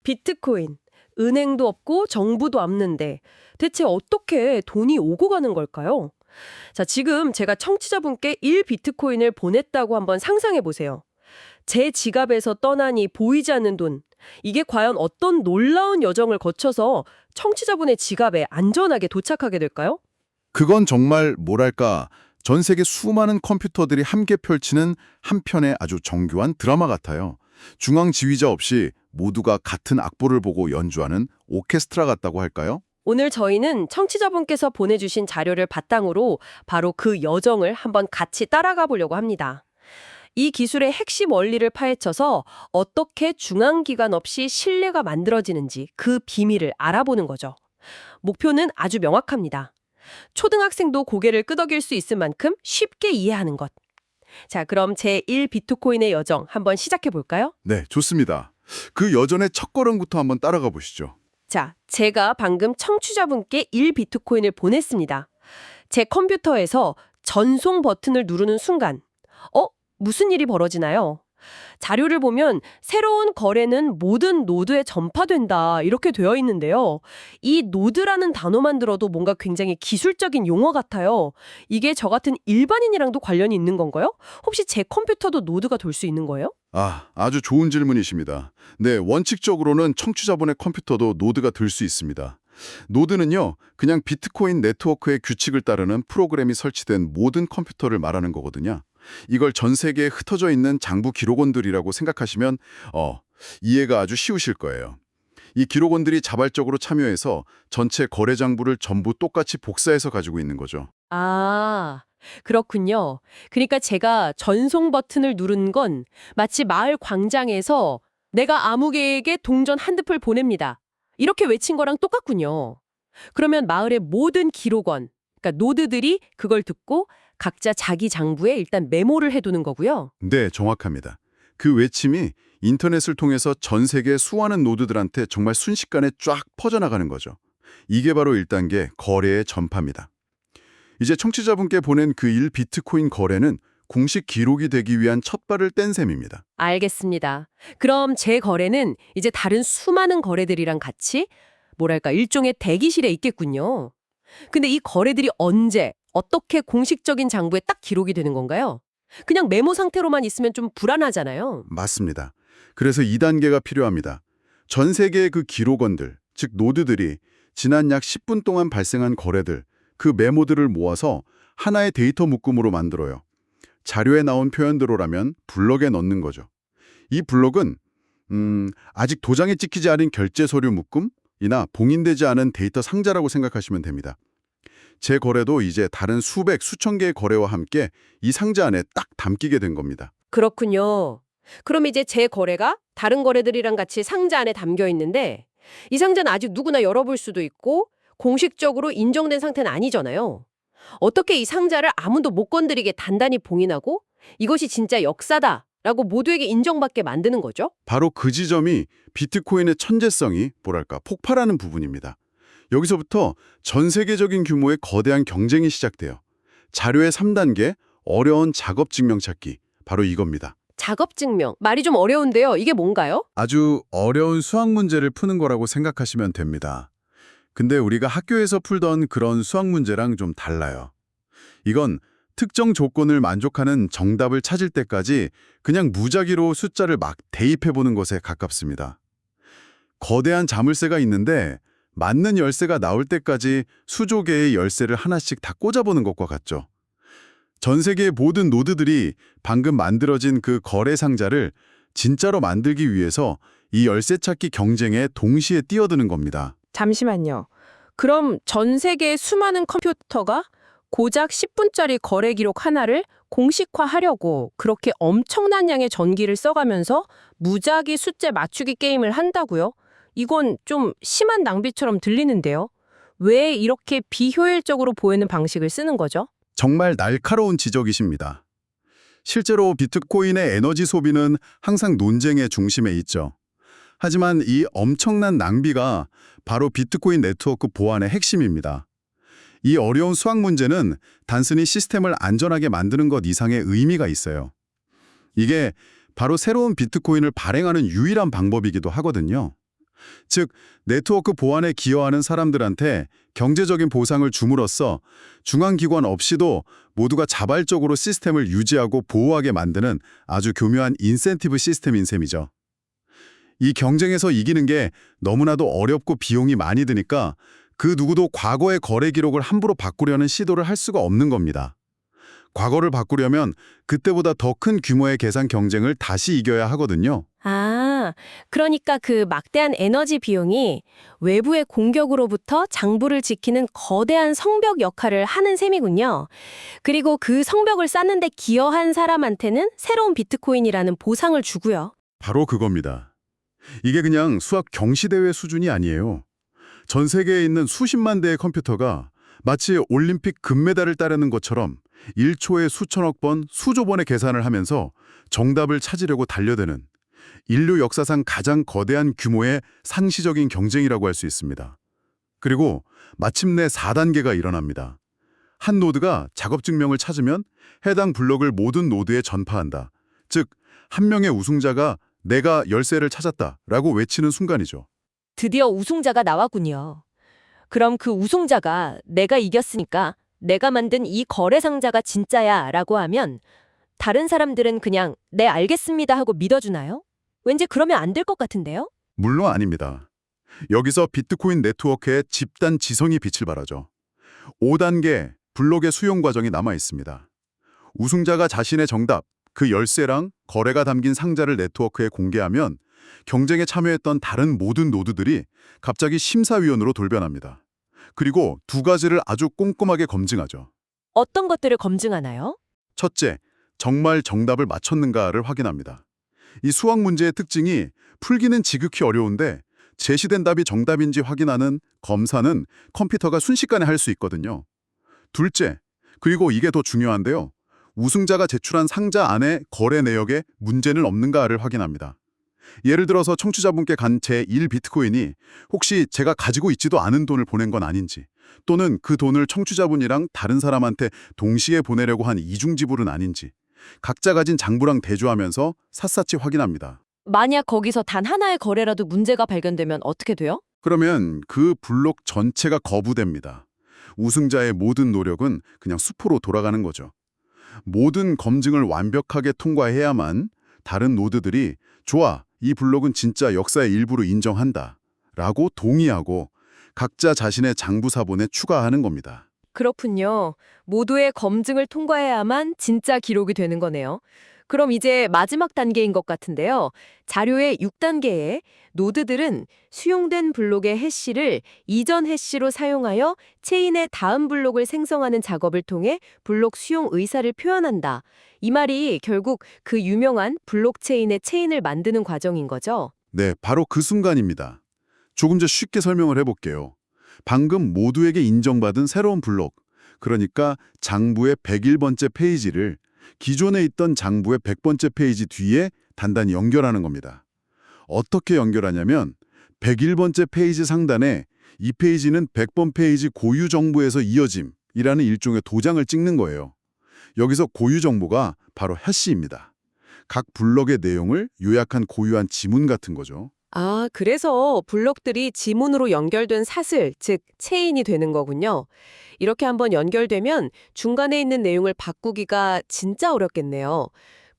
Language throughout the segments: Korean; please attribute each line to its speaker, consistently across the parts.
Speaker 1: 비트코인. 은행도 없고 정부도 없는데 대체 어떻게 돈이 오고 가는 걸까요? 자, 지금 제가 청취자분께 1비트코인을 보냈다고 한번 상상해 보세요. 제 지갑에서 떠나니 보이지 않는 돈. 이게 과연 어떤 놀라운 여정을 거쳐서 청취자분의 지갑에 안전하게 도착하게 될까요?
Speaker 2: 그건 정말 뭐랄까 전 세계 수많은 컴퓨터들이 함께 펼치는 한편의 아주 정교한 드라마 같아요. 중앙 지휘자 없이 모두가 같은 악보를 보고 연주하는 오케스트라 같다고 할까요?
Speaker 1: 오늘 저희는 청취자분께서 보내주신 자료를 바탕으로 바로 그 여정을 한번 같이 따라가 보려고 합니다. 이 기술의 핵심 원리를 파헤쳐서 어떻게 중앙기관 없이 신뢰가 만들어지는지 그 비밀을 알아보는 거죠. 목표는 아주 명확합니다. 초등학생도 고개를 끄덕일 수 있을 만큼 쉽게 이해하는 것. 자, 그럼 제1비트코인의 여정 한번 시작해 볼까요?
Speaker 2: 네, 좋습니다. 그 여전의 첫걸음부터 한번 따라가 보시죠.
Speaker 1: 자, 제가 방금 청취자분께 1비트코인을 보냈습니다. 제 컴퓨터에서 전송 버튼을 누르는 순간, 무슨 일이 벌어지나요? 자료를 보면 새로운 거래는 모든 노드에 전파된다 이렇게 되어 있는데요. 이 노드라는 단어만 들어도 뭔가 굉장히 기술적인 용어 같아요. 이게 저 같은 일반인이랑도 관련이 있는 건가요? 혹시 제 컴퓨터도 노드가 될 수 있는 거예요?
Speaker 2: 아주 좋은 질문이십니다. 네, 원칙적으로는 청취자분의 컴퓨터도 노드가 될 수 있습니다. 노드는요, 그냥 비트코인 네트워크의 규칙을 따르는 프로그램이 설치된 모든 컴퓨터를 말하는 거거든요. 이걸 전 세계에 흩어져 있는 장부 기록원들이라고 생각하시면 이해가 아주 쉬우실 거예요. 이 기록원들이 자발적으로 참여해서 전체 거래 장부를 전부 똑같이 복사해서 가지고 있는 거죠.
Speaker 1: 아, 그렇군요. 그러니까 제가 전송 버튼을 누른 건 마치 마을 광장에서 내가 아무개에게 동전 한 듭을 보냅니다. 이렇게 외친 거랑 똑같군요. 그러면 마을의 모든 기록원, 그러니까 노드들이 그걸 듣고 각자 자기 장부에 일단 메모를 해두는 거고요.
Speaker 2: 네, 정확합니다. 그 외침이 인터넷을 통해서 전 세계 수많은 노드들한테 정말 순식간에 쫙 퍼져나가는 거죠. 이게 바로 1단계 거래의 전파입니다. 이제 청취자분께 보낸 그 1비트코인 거래는 공식 기록이 되기 위한 첫발을 뗀 셈입니다.
Speaker 1: 알겠습니다. 그럼 제 거래는 이제 다른 수많은 거래들이랑 같이 뭐랄까 일종의 대기실에 있겠군요. 근데 이 거래들이 언제, 어떻게 공식적인 장부에 딱 기록이 되는 건가요? 그냥 메모 상태로만 있으면 좀 불안하잖아요.
Speaker 2: 맞습니다. 그래서 2단계가 필요합니다. 전 세계의 그 기록원들, 즉 노드들이 지난 약 10분 동안 발생한 거래들, 그 메모들을 모아서 하나의 데이터 묶음으로 만들어요. 자료에 나온 표현대로라면 블럭에 넣는 거죠. 이 블럭은 아직 도장에 찍히지 않은 결제 서류 묶음이나 봉인되지 않은 데이터 상자라고 생각하시면 됩니다. 제 거래도 이제 다른 수백, 수천 개의 거래와 함께 이 상자 안에 딱 담기게 된 겁니다.
Speaker 1: 그렇군요. 그럼 이제 제 거래가 다른 거래들이랑 같이 상자 안에 담겨 있는데 이 상자는 아직 누구나 열어볼 수도 있고 공식적으로 인정된 상태는 아니잖아요. 어떻게 이 상자를 아무도 못 건드리게 단단히 봉인하고 이것이 진짜 역사다라고 모두에게 인정받게 만드는 거죠?
Speaker 2: 바로 그 지점이 비트코인의 천재성이 폭발하는 부분입니다. 여기서부터 전 세계적인 규모의 거대한 경쟁이 시작돼요. 자료의 3단계, 어려운 작업 증명 찾기, 바로 이겁니다.
Speaker 1: 작업 증명. 말이 좀 어려운데요. 이게 뭔가요?
Speaker 2: 아주 어려운 수학 문제를 푸는 거라고 생각하시면 됩니다. 근데 우리가 학교에서 풀던 그런 수학 문제랑 좀 달라요. 이건 특정 조건을 만족하는 정답을 찾을 때까지 그냥 무작위로 숫자를 막 대입해보는 것에 가깝습니다. 거대한 자물쇠가 있는데 맞는 열쇠가 나올 때까지 수조 개의 열쇠를 하나씩 다 꽂아보는 것과 같죠. 전 세계의 모든 노드들이 방금 만들어진 그 거래 상자를 진짜로 만들기 위해서 이 열쇠 찾기 경쟁에 동시에 뛰어드는 겁니다.
Speaker 1: 잠시만요. 그럼 전 세계의 수많은 컴퓨터가 고작 10분짜리 거래 기록 하나를 공식화하려고 그렇게 엄청난 양의 전기를 써가면서 무작위 숫자 맞추기 게임을 한다고요? 이건 좀 심한 낭비처럼 들리는데요. 왜 이렇게 비효율적으로 보이는 방식을 쓰는 거죠?
Speaker 2: 정말 날카로운 지적이십니다. 실제로 비트코인의 에너지 소비는 항상 논쟁의 중심에 있죠. 하지만 이 엄청난 낭비가 바로 비트코인 네트워크 보안의 핵심입니다. 이 어려운 수학 문제는 단순히 시스템을 안전하게 만드는 것 이상의 의미가 있어요. 이게 바로 새로운 비트코인을 발행하는 유일한 방법이기도 하거든요. 즉, 네트워크 보안에 기여하는 사람들한테 경제적인 보상을 줌으로써 중앙기관 없이도 모두가 자발적으로 시스템을 유지하고 보호하게 만드는 아주 교묘한 인센티브 시스템인 셈이죠. 이 경쟁에서 이기는 게 너무나도 어렵고 비용이 많이 드니까 그 누구도 과거의 거래 기록을 함부로 바꾸려는 시도를 할 수가 없는 겁니다. 과거를 바꾸려면 그때보다 더 큰 규모의 계산 경쟁을 다시 이겨야 하거든요.
Speaker 3: 아, 그러니까 그 막대한 에너지 비용이 외부의 공격으로부터 장부를 지키는 거대한 성벽 역할을 하는 셈이군요. 그리고 그 성벽을 쌓는데 기여한 사람한테는 새로운 비트코인이라는 보상을 주고요.
Speaker 2: 바로 그겁니다. 이게 그냥 수학 경시대회 수준이 아니에요. 전 세계에 있는 수십만 대의 컴퓨터가 마치 올림픽 금메달을 따르는 것처럼 1초에 수천억 번, 수조 번의 계산을 하면서 정답을 찾으려고 달려드는 인류 역사상 가장 거대한 규모의 상시적인 경쟁이라고 할 수 있습니다. 그리고 마침내 4단계가 일어납니다. 한 노드가 작업 증명을 찾으면 해당 블록을 모든 노드에 전파한다. 즉, 한 명의 우승자가 내가 열쇠를 찾았다라고 외치는 순간이죠.
Speaker 3: 드디어 우승자가 나왔군요. 그럼 그 우승자가 내가 이겼으니까 내가 만든 이 거래 상자가 진짜야 라고 하면 다른 사람들은 그냥 네 알겠습니다 하고 믿어주나요? 왠지 그러면 안 될 것 같은데요?
Speaker 2: 물론 아닙니다. 여기서 비트코인 네트워크의 집단 지성이 빛을 발하죠. 5단계 블록의 수용 과정이 남아 있습니다. 우승자가 자신의 정답, 그 열쇠랑 거래가 담긴 상자를 네트워크에 공개하면 경쟁에 참여했던 다른 모든 노드들이 갑자기 심사위원으로 돌변합니다. 그리고 두 가지를 아주 꼼꼼하게 검증하죠.
Speaker 3: 어떤 것들을 검증하나요?
Speaker 2: 첫째, 정말 정답을 맞췄는가를 확인합니다. 이 수학 문제의 특징이 풀기는 지극히 어려운데 제시된 답이 정답인지 확인하는 검사는 컴퓨터가 순식간에 할 수 있거든요. 둘째, 그리고 이게 더 중요한데요. 우승자가 제출한 상자 안에 거래 내역에 문제는 없는가를 확인합니다. 예를 들어서 청취자분께 간 제1 비트코인이 혹시 제가 가지고 있지도 않은 돈을 보낸 건 아닌지, 또는 그 돈을 청취자분이랑 다른 사람한테 동시에 보내려고 한 이중 지불은 아닌지 각자 가진 장부랑 대조하면서 샅샅이 확인합니다.
Speaker 3: 만약 거기서 단 하나의 거래라도 문제가 발견되면 어떻게 돼요?
Speaker 2: 그러면 그 블록 전체가 거부됩니다. 우승자의 모든 노력은 그냥 수포로 돌아가는 거죠. 모든 검증을 완벽하게 통과해야만 다른 노드들이 좋아, 이 블록은 진짜 역사의 일부로 인정한다 라고 동의하고 각자 자신의 장부 사본에 추가하는 겁니다.
Speaker 3: 그렇군요. 모두의 검증을 통과해야만 진짜 기록이 되는 거네요. 그럼 이제 마지막 단계인 것 같은데요. 자료의 6단계에 노드들은 수용된 블록의 해시를 이전 해시로 사용하여 체인의 다음 블록을 생성하는 작업을 통해 블록 수용 의사를 표현한다. 이 말이 결국 그 유명한 블록체인의 체인을 만드는 과정인 거죠.
Speaker 2: 네, 바로 그 순간입니다. 조금 더 쉽게 설명을 해볼게요. 방금 모두에게 인정받은 새로운 블록, 그러니까 장부의 101번째 페이지를 기존에 있던 장부의 100번째 페이지 뒤에 단단히 연결하는 겁니다. 어떻게 연결하냐면 101번째 페이지 상단에 이 페이지는 100번 페이지 고유 정보에서 이어짐이라는 일종의 도장을 찍는 거예요. 여기서 고유 정보가 바로 해시입니다. 각 블록의 내용을 요약한 고유한 지문 같은 거죠.
Speaker 1: 아, 그래서 블록들이 지문으로 연결된 사슬, 즉 체인이 되는 거군요. 이렇게 한번 연결되면 중간에 있는 내용을 바꾸기가 진짜 어렵겠네요.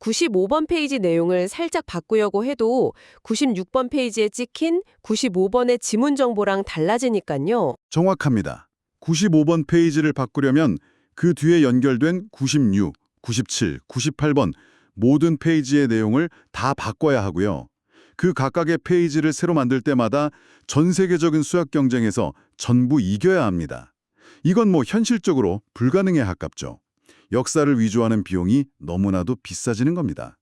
Speaker 1: 95번 페이지 내용을 살짝 바꾸려고 해도 96번 페이지에 찍힌 95번의 지문 정보랑 달라지니까요.
Speaker 2: 정확합니다. 95번 페이지를 바꾸려면 그 뒤에 연결된 96, 97, 98번 모든 페이지의 내용을 다 바꿔야 하고요. 그 각각의 페이지를 새로 만들 때마다 전 세계적인 수학 경쟁에서 전부 이겨야 합니다. 이건 뭐 현실적으로 불가능에 가깝죠. 역사를 위조하는 비용이 너무나도 비싸지는 겁니다.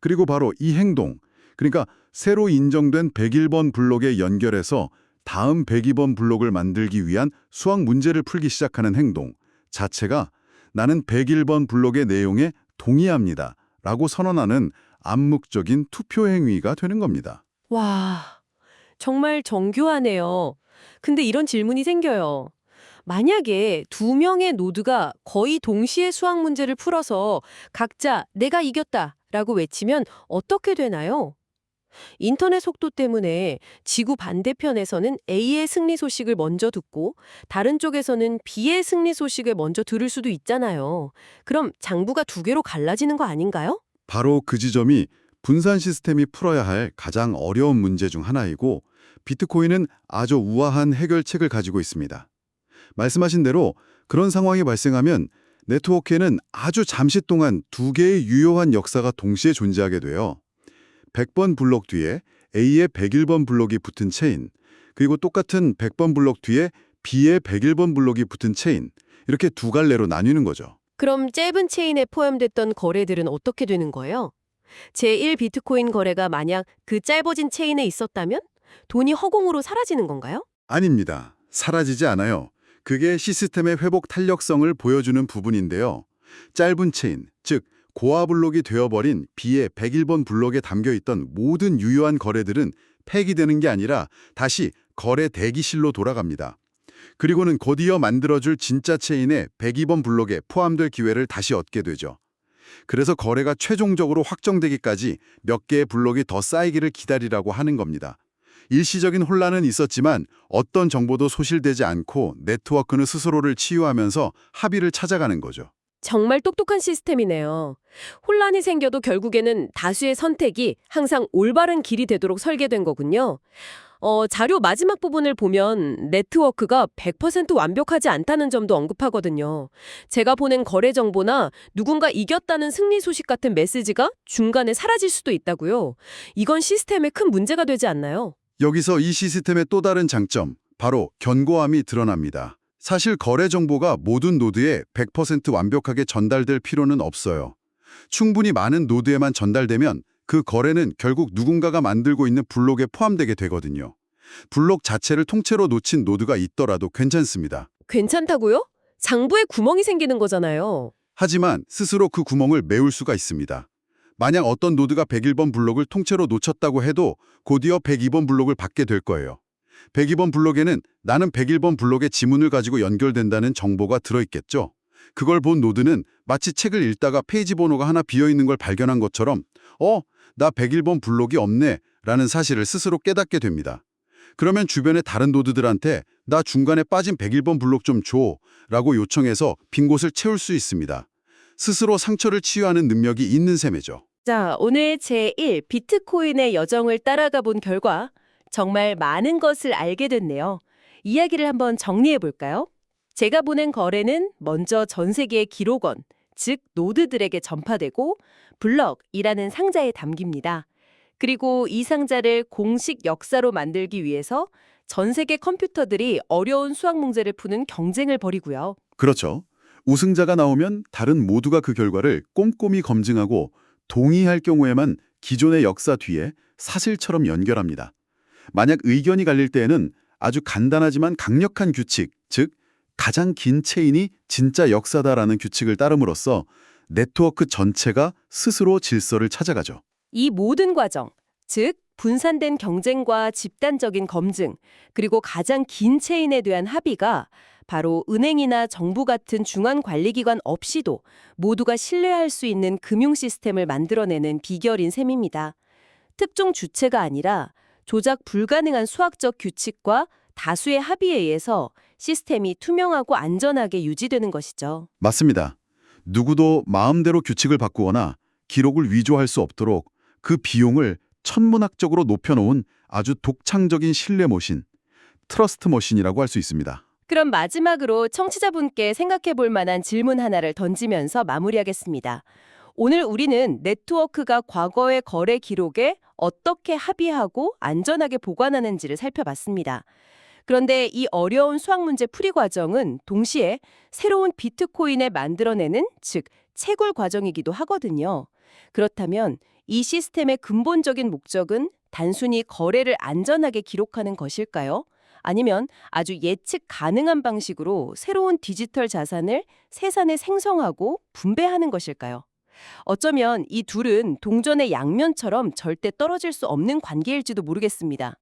Speaker 2: 그리고 바로 이 행동, 그러니까 새로 인정된 101번 블록에 연결해서 다음 102번 블록을 만들기 위한 수학 문제를 풀기 시작하는 행동 자체가 나는 101번 블록의 내용에 동의합니다 라고 선언하는 암묵적인 투표 행위가 되는 겁니다.
Speaker 1: 와, 정말 정교하네요. 근데 이런 질문이 생겨요. 만약에 두 명의 노드가 거의 동시에 수학 문제를 풀어서 각자 내가 이겼다 라고 외치면 어떻게 되나요? 인터넷 속도 때문에 지구 반대편에서는 A의 승리 소식을 먼저 듣고 다른 쪽에서는 B의 승리 소식을 먼저 들을 수도 있잖아요. 그럼 장부가 두 개로 갈라지는 거 아닌가요?
Speaker 2: 바로 그 지점이 분산 시스템이 풀어야 할 가장 어려운 문제 중 하나이고 비트코인은 아주 우아한 해결책을 가지고 있습니다. 말씀하신 대로 그런 상황이 발생하면 네트워크에는 아주 잠시 동안 두 개의 유효한 역사가 동시에 존재하게 돼요. 100번 블록 뒤에 A의 101번 블록이 붙은 체인, 그리고 똑같은 100번 블록 뒤에 B의 101번 블록이 붙은 체인, 이렇게 두 갈래로 나뉘는 거죠.
Speaker 1: 그럼 짧은 체인에 포함됐던 거래들은 어떻게 되는 거예요? 제1 비트코인 거래가 만약 그 짧아진 체인에 있었다면 돈이 허공으로 사라지는 건가요?
Speaker 2: 아닙니다. 사라지지 않아요. 그게 시스템의 회복 탄력성을 보여주는 부분인데요. 짧은 체인, 즉 고화 블록이 되어버린 B의 101번 블록에 담겨있던 모든 유효한 거래들은 폐기되는 게 아니라 다시 거래 대기실로 돌아갑니다. 그리고는 곧이어 만들어줄 진짜 체인의 102번 블록에 포함될 기회를 다시 얻게 되죠. 그래서 거래가 최종적으로 확정되기까지 몇 개의 블록이 더 쌓이기를 기다리라고 하는 겁니다. 일시적인 혼란은 있었지만 어떤 정보도 소실되지 않고 네트워크는 스스로를 치유하면서 합의를 찾아가는 거죠.
Speaker 1: 정말 똑똑한 시스템이네요. 혼란이 생겨도 결국에는 다수의 선택이 항상 올바른 길이 되도록 설계된 거군요. 자료 마지막 부분을 보면 네트워크가 100% 완벽하지 않다는 점도 언급하거든요. 제가 보낸 거래 정보나 누군가 이겼다는 승리 소식 같은 메시지가 중간에 사라질 수도 있다고요. 이건 시스템에 큰 문제가 되지 않나요?
Speaker 2: 여기서 이 시스템의 또 다른 장점, 바로 견고함이 드러납니다. 사실 거래 정보가 모든 노드에 100% 완벽하게 전달될 필요는 없어요. 충분히 많은 노드에만 전달되면 그 거래는 결국 누군가가 만들고 있는 블록에 포함되게 되거든요. 블록 자체를 통째로 놓친 노드가 있더라도 괜찮습니다.
Speaker 1: 괜찮다고요? 장부에 구멍이 생기는 거잖아요.
Speaker 2: 하지만 스스로 그 구멍을 메울 수가 있습니다. 만약 어떤 노드가 101번 블록을 통째로 놓쳤다고 해도 곧이어 102번 블록을 받게 될 거예요. 102번 블록에는 나는 101번 블록의 지문을 가지고 연결된다는 정보가 들어있겠죠. 그걸 본 노드는 마치 책을 읽다가 페이지 번호가 하나 비어있는 걸 발견한 것처럼 나 101번 블록이 없네 라는 사실을 스스로 깨닫게 됩니다. 그러면 주변의 다른 노드들한테 나 중간에 빠진 101번 블록 좀 줘 라고 요청해서 빈 곳을 채울 수 있습니다. 스스로 상처를 치유하는 능력이 있는 셈이죠.
Speaker 1: 자, 오늘 제1 비트코인의 여정을 따라가 본 결과 정말 많은 것을 알게 됐네요. 이야기를 한번 정리해 볼까요? 제가 보낸 거래는 먼저 전 세계의 기록원, 즉 노드들에게 전파되고 블럭이라는 상자에 담깁니다. 그리고 이 상자를 공식 역사로 만들기 위해서 전 세계 컴퓨터들이 어려운 수학 문제를 푸는 경쟁을 벌이고요.
Speaker 2: 그렇죠. 우승자가 나오면 다른 모두가 그 결과를 꼼꼼히 검증하고 동의할 경우에만 기존의 역사 뒤에 사실처럼 연결합니다. 만약 의견이 갈릴 때에는 아주 간단하지만 강력한 규칙, 즉 가장 긴 체인이 진짜 역사다라는 규칙을 따름으로써 네트워크 전체가 스스로 질서를 찾아가죠.
Speaker 1: 이 모든 과정, 즉 분산된 경쟁과 집단적인 검증, 그리고 가장 긴 체인에 대한 합의가 바로 은행이나 정부 같은 중앙 관리기관 없이도 모두가 신뢰할 수 있는 금융 시스템을 만들어내는 비결인 셈입니다. 특정 주체가 아니라 조작 불가능한 수학적 규칙과 다수의 합의에 의해서 시스템이 투명하고 안전하게 유지되는 것이죠.
Speaker 2: 맞습니다. 누구도 마음대로 규칙을 바꾸거나 기록을 위조할 수 없도록 그 비용을 천문학적으로 높여놓은 아주 독창적인 신뢰 머신, 트러스트 머신이라고 할 수 있습니다.
Speaker 1: 그럼 마지막으로 청취자분께 생각해 볼 만한 질문 하나를 던지면서 마무리하겠습니다. 오늘 우리는 네트워크가 과거의 거래 기록에 어떻게 합의하고 안전하게 보관하는지를 살펴봤습니다. 그런데 이 어려운 수학 문제 풀이 과정은 동시에 새로운 비트코인을 만들어내는, 즉 채굴 과정이기도 하거든요. 그렇다면 이 시스템의 근본적인 목적은 단순히 거래를 안전하게 기록하는 것일까요? 아니면 아주 예측 가능한 방식으로 새로운 디지털 자산을 세산에 생성하고 분배하는 것일까요? 어쩌면 이 둘은 동전의 양면처럼 절대 떨어질 수 없는 관계일지도 모르겠습니다.